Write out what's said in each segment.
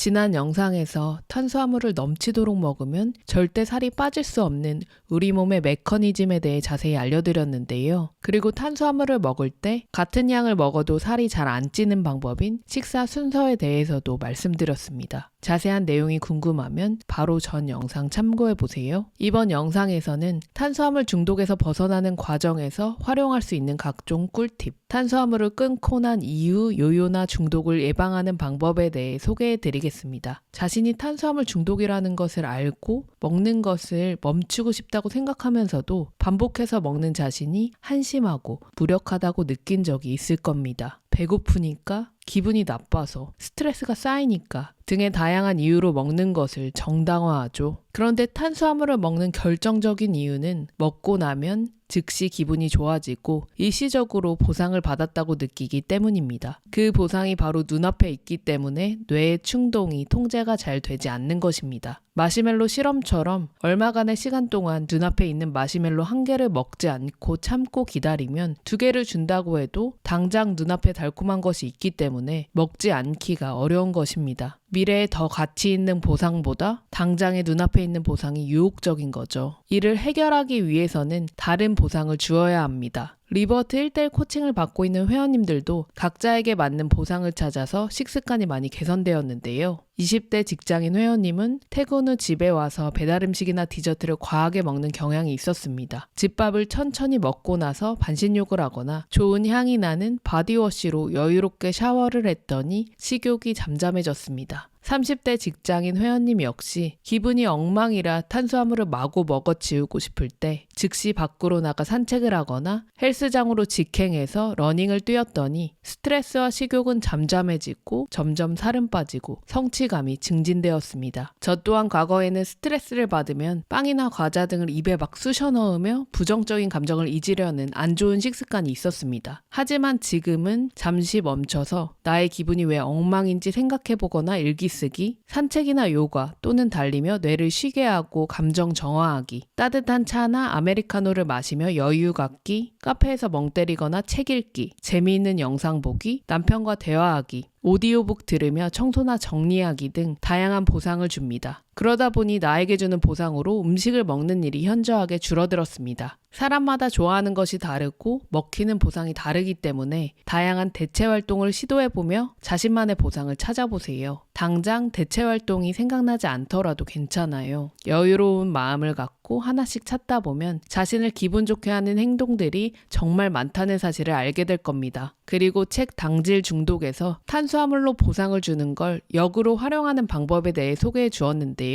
지난 영상에서 탄수화물을 넘치도록 먹으면 절대 살이 빠질 수 없는 우리 몸의 메커니즘에 대해 자세히 알려드렸는데요. 그리고 탄수화물을 먹을 때 같은 양을 먹어도 살이 잘 안 찌는 방법인 식사 순서에 대해서도 말씀드렸습니다. 자세한 내용이 궁금하면 바로 전 영상 참고해보세요. 이번 영상에서는 탄수화물 중독에서 벗어나는 과정에서 활용할 수 있는 각종 꿀팁, 탄수화물을 끊고 난 이후 요요나 중독을 예방하는 방법에 대해 소개해드리겠습니다. 자신이 탄수화물 중독이라는 것을 알고 먹는 것을 멈추고 싶다고 생각하면서도 반복해서 먹는 자신이 한심하고 무력하다고 느낀 적이 있을 겁니다. 배고프니까, 기분이 나빠서, 스트레스가 쌓이니까 등의 다양한 이유로 먹는 것을 정당화하죠. 그런데 탄수화물을 먹는 결정적인 이유는 먹고 나면 즉시 기분이 좋아지고 일시적으로 보상을 받았다고 느끼기 때문입니다. 그 보상이 바로 눈앞에 있기 때문에 뇌의 충동이 통제가 잘 되지 않는 것입니다. 마시멜로 실험처럼 얼마간의 시간 동안 눈앞에 있는 마시멜로 한 개를 먹지 않고 참고 기다리면 두 개를 준다고 해도 당장 눈앞에 달콤한 것이 있기 때문에 먹지 않기가 어려운 것입니다. 미래에 더 가치 있는 보상보다 당장의 눈앞에 있는 보상이 유혹적인 거죠. 이를 해결하기 위해서는 다른 보상을 주어야 합니다. 리버트 1:1 코칭을 받고 있는 회원님들도 각자에게 맞는 보상을 찾아서 식습관이 많이 개선되었는데요. 20대 직장인 회원님은 퇴근 후 집에 와서 배달음식이나 디저트를 과하게 먹는 경향이 있었습니다. 집밥을 천천히 먹고 나서 반신욕을 하거나 좋은 향이 나는 바디워시로 여유롭게 샤워를 했더니 식욕이 잠잠해졌습니다. 30대 직장인 회원님 역시 기분이 엉망이라 탄수화물을 마구 먹어치우고 싶을 때 즉시 밖으로 나가 산책을 하거나 헬스장으로 직행해서 러닝을 뛰었더니 스트레스와 식욕은 잠잠해지고 점점 살은 빠지고 성취감이 증진되었습니다. 저 또한 과거에는 스트레스를 받으면 빵이나 과자 등을 입에 막 쑤셔 넣으며 부정적인 감정을 잊으려는 안 좋은 식습관이 있었습니다. 하지만 지금은 잠시 멈춰서 나의 기분이 왜 엉망인지 생각해보거나 일기쓰기, 산책이나 요가 또는 달리며 뇌를 쉬게 하고 감정 정화하기, 따뜻한 차나 아메리카노를 마시며 여유 갖기, 카페에서 멍 때리거나 책 읽기, 재미있는 영상 보기, 남편과 대화하기, 오디오북 들으며 청소나 정리하기 등 다양한 보상을 줍니다. 그러다 보니 나에게 주는 보상으로 음식을 먹는 일이 현저하게 줄어들었습니다. 사람마다 좋아하는 것이 다르고 먹히는 보상이 다르기 때문에 다양한 대체 활동을 시도해보며 자신만의 보상을 찾아보세요. 당장 대체 활동이 생각나지 않더라도 괜찮아요. 여유로운 마음을 갖고 하나씩 찾다 보면 자신을 기분 좋게 하는 행동들이 정말 많다는 사실을 알게 될 겁니다. 그리고 책 당질 중독에서 탄수화물로 보상을 주는 걸 역으로 활용하는 방법에 대해 소개해 주었는데요.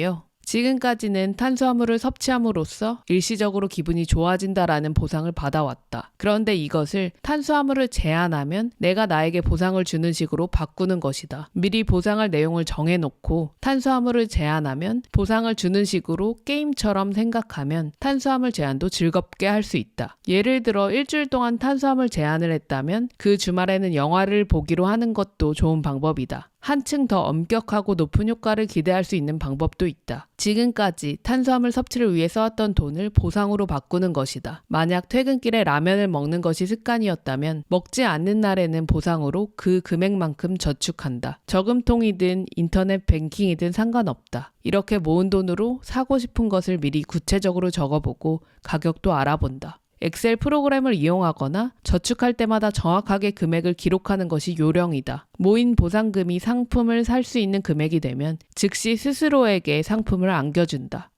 지금까지는 탄수화물을 섭취함으로써 일시적으로 기분이 좋아진다라는 보상을 받아왔다. 그런데 이것을 탄수화물을 제한하면 내가 나에게 보상을 주는 식으로 바꾸는 것이다. 미리 보상할 내용을 정해놓고 탄수화물을 제한하면 보상을 주는 식으로 게임처럼 생각하면 탄수화물 제한도 즐겁게 할 수 있다. 예를 들어 일주일 동안 탄수화물 제한을 했다면 그 주말에는 영화를 보기로 하는 것도 좋은 방법이다. 한층 더 엄격하고 높은 효과를 기대할 수 있는 방법도 있다. 지금까지 탄수화물 섭취를 위해 써왔던 돈을 보상으로 바꾸는 것이다. 만약 퇴근길에 라면을 먹는 것이 습관이었다면 먹지 않는 날에는 보상으로 그 금액만큼 저축한다. 저금통이든 인터넷 뱅킹이든 상관없다. 이렇게 모은 돈으로 사고 싶은 것을 미리 구체적으로 적어보고 가격도 알아본다. 엑셀 프로그램을 이용하거나 저축할 때마다 정확하게 금액을 기록하는 것이 요령이다. 모인 보상금이 상품을 살 수 있는 금액이 되면 즉시 스스로에게 상품을 안겨준다.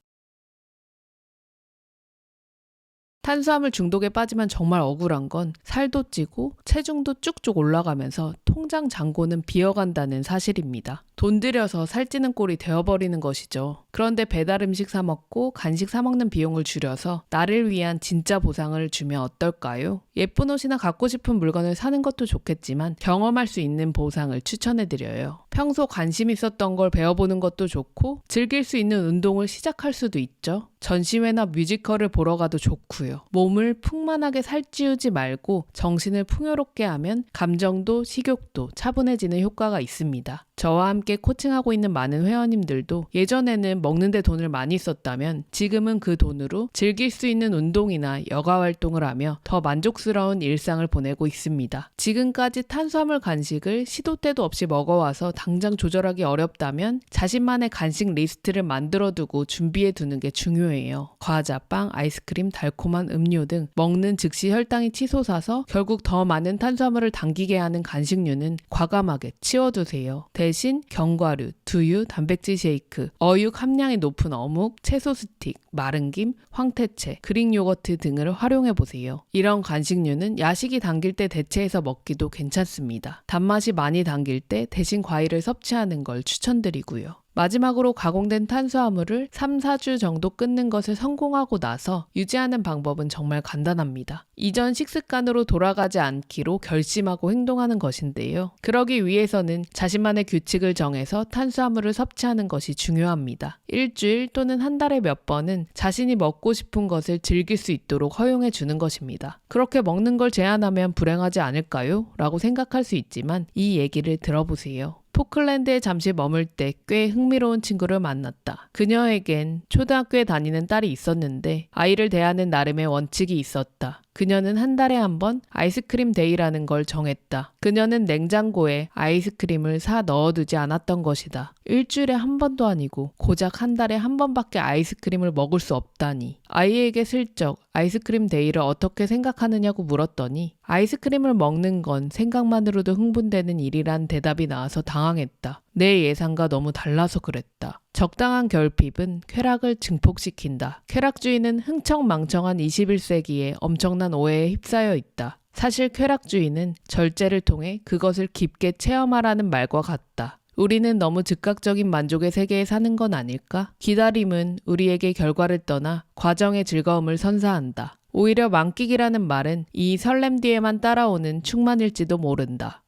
탄수화물 중독에 빠지면 정말 억울한 건 살도 찌고 체중도 쭉쭉 올라가면서 통장 잔고는 비어간다는 사실입니다. 돈 들여서 살찌는 꼴이 되어버리는 것이죠. 그런데 배달 음식 사 먹고 간식 사 먹는 비용을 줄여서 나를 위한 진짜 보상을 주면 어떨까요? 예쁜 옷이나 갖고 싶은 물건을 사는 것도 좋겠지만 경험할 수 있는 보상을 추천해드려요. 평소 관심 있었던 걸 배워보는 것도 좋고 즐길 수 있는 운동을 시작할 수도 있죠. 전시회나 뮤지컬을 보러 가도 좋고요. 있어요. 몸을 풍만하게 살찌우지 말고 정신을 풍요롭게 하면 감정도 식욕도 차분해지는 효과가 있습니다. 저와 함께 코칭하고 있는 많은 회원님들도 예전에는 먹는데 돈을 많이 썼다면 지금은 그 돈으로 즐길 수 있는 운동이나 여가 활동을 하며 더 만족스러운 일상을 보내고 있습니다. 지금까지 탄수화물 간식을 시도 때도 없이 먹어와서 당장 조절하기 어렵다면 자신만의 간식 리스트를 만들어두고 준비해두는 게 중요해요. 과자, 빵, 아이스크림, 달콤한 음료 등 먹는 즉시 혈당이 치솟아서 결국 더 많은 탄수화물을 당기게 하는 간식류는 과감하게 치워두세요. 대신 견과류, 두유, 단백질 쉐이크, 어육 함량이 높은 어묵, 채소 스틱, 마른 김, 황태채, 그릭 요거트 등을 활용해보세요. 이런 간식류는 야식이 당길 때 대체해서 먹기도 괜찮습니다. 단맛이 많이 당길 때 대신 과일을 섭취하는 걸 추천드리고요. 마지막으로 가공된 탄수화물을 3, 4주 정도 끊는 것을 성공하고 나서 유지하는 방법은 정말 간단합니다. 이전 식습관으로 돌아가지 않기로 결심하고 행동하는 것인데요. 그러기 위해서는 자신만의 규칙을 정해서 탄수화물을 섭취하는 것이 중요합니다. 일주일 또는 한 달에 몇 번은 자신이 먹고 싶은 것을 즐길 수 있도록 허용해 주는 것입니다. 그렇게 먹는 걸 제한하면 불행하지 않을까요? 라고 생각할 수 있지만 이 얘기를 들어보세요. 포클랜드에 잠시 머물 때 꽤 흥미로운 친구를 만났다. 그녀에겐 초등학교에 다니는 딸이 있었는데 아이를 대하는 나름의 원칙이 있었다. 그녀는 한 달에 한 번 아이스크림 데이라는 걸 정했다. 그녀는 냉장고에 아이스크림을 사 넣어두지 않았던 것이다. 일주일에 한 번도 아니고 고작 한 달에 한 번밖에 아이스크림을 먹을 수 없다니. 아이에게 슬쩍 아이스크림 데이를 어떻게 생각하느냐고 물었더니 아이스크림을 먹는 건 생각만으로도 흥분되는 일이란 대답이 나와서 당황했다. 내 예상과 너무 달라서 그랬다. 적당한 결핍은 쾌락을 증폭시킨다. 쾌락주의는 흥청망청한 21세기에 엄청난 오해에 휩싸여 있다. 사실 쾌락주의는 절제를 통해 그것을 깊게 체험하라는 말과 같다. 우리는 너무 즉각적인 만족의 세계에 사는 건 아닐까? 기다림은 우리에게 결과를 떠나 과정의 즐거움을 선사한다. 오히려 만끽이라는 말은 이 설렘 뒤에만 따라오는 충만일지도 모른다.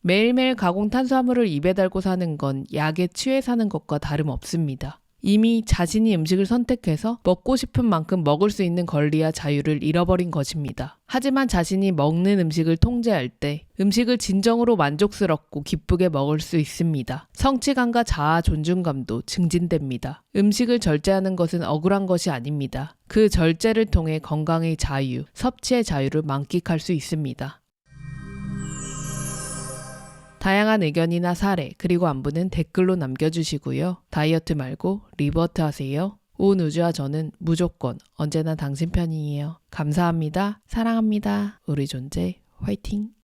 매일매일 가공 탄수화물을 입에 달고 사는 건 약에 취해 사는 것과 다름없습니다. 이미 자신이 음식을 선택해서 먹고 싶은 만큼 먹을 수 있는 권리와 자유를 잃어버린 것입니다. 하지만 자신이 먹는 음식을 통제할 때 음식을 진정으로 만족스럽고 기쁘게 먹을 수 있습니다. 성취감과 자아 존중감도 증진됩니다. 음식을 절제하는 것은 억울한 것이 아닙니다. 그 절제를 통해 건강의 자유, 섭취의 자유를 만끽할 수 있습니다. 다양한 의견이나 사례 그리고 안부는 댓글로 남겨주시고요. 다이어트 말고 리버트 하세요. 온 우주와 저는 무조건 언제나 당신 편이에요. 감사합니다. 사랑합니다. 우리 존재 화이팅!